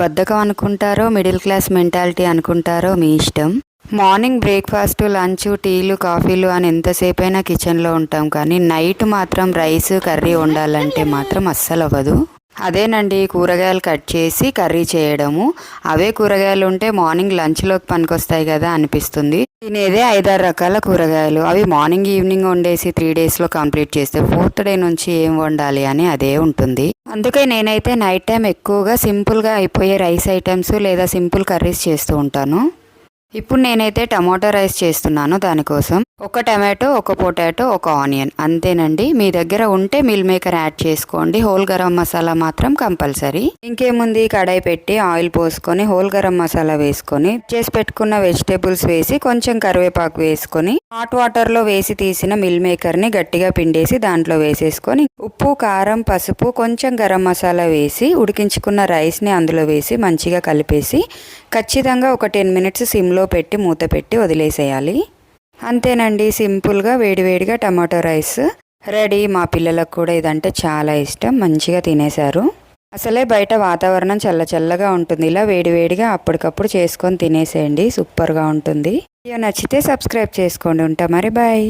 బద్ధకం అనుకుంటారో middle class mentality అనుకుంటారో మీ ఇష్టం. మార్నింగ్ బ్రేక్ఫాస్ట్, లంచ్, టీలు, కాఫీలు అని ఎంతసేపు అయినా కిచెన్లో ఉంటాం, కానీ నైట్ మాత్రం రైస్, కర్రీ వండాలంటే మాత్రం అస్సలు అవ్వదు. అదేనండి కూరగాయలు కట్ చేసి కర్రీ చేయడము. అవే కూరగాయలు ఉంటే మార్నింగ్ లంచ్లోకి పనికొస్తాయి కదా అనిపిస్తుంది. తినేదే 5-6 రకాల కూరగాయలు. అవి మార్నింగ్ ఈవినింగ్ వండేసి 3 డేస్లో కంప్లీట్ చేస్తే 4th డే నుంచి ఏం వండాలి అని అదే ఉంటుంది. అందుకే నేనైతే నైట్ టైం ఎక్కువగా సింపుల్గా అయిపోయే రైస్ ఐటమ్స్ లేదా సింపుల్ కర్రీస్ చేస్తూ ఉంటాను. ఇప్పుడు నేనైతే టమాటో రైస్ చేస్తున్నాను. దానికోసం ఒక టమాటో, ఒక పొటాటో, ఒక ఆనియన్ అంతేనండి. మీ దగ్గర ఉంటే మిల్ మేకర్ యాడ్ చేసుకోండి. హోల్ గరం మసాలా మాత్రం కంపల్సరీ. ఇంకేముంది, కడాయి పెట్టి ఆయిల్ పోసుకొని హోల్ గరం మసాలా వేసుకొని చేసి పెట్టుకున్న వెజిటేబుల్స్ వేసి కొంచెం కరివేపాకు వేసుకొని హాట్ వాటర్లో వేసి తీసిన మిల్ మేకర్ని గట్టిగా పిండేసి దాంట్లో వేసేసుకొని ఉప్పు, కారం, పసుపు, కొంచెం గరం మసాలా వేసి ఉడికించుకున్న రైస్ని అందులో వేసి మంచిగా కలిపేసి ఖచ్చితంగా ఒక 10 మినిట్స్ సిమ్లో పెట్టి మూత పెట్టి వదిలేసేయాలి. అంతేనండి, సింపుల్గా వేడివేడిగా టమాటో రైస్ రెడీ. మా పిల్లలకు కూడా ఇదంటే చాలా ఇష్టం, మంచిగా తినేశారు. అసలే బయట వాతావరణం చల్లగా ఉంటుంది. ఇలా వేడివేడిగా అప్పటికప్పుడు చేసుకొని తినేసేయండి, సూపర్గా ఉంటుంది. వీడియో నచ్చితే సబ్స్క్రైబ్ చేసుకోండి. ఉంటా మరి, బాయ్.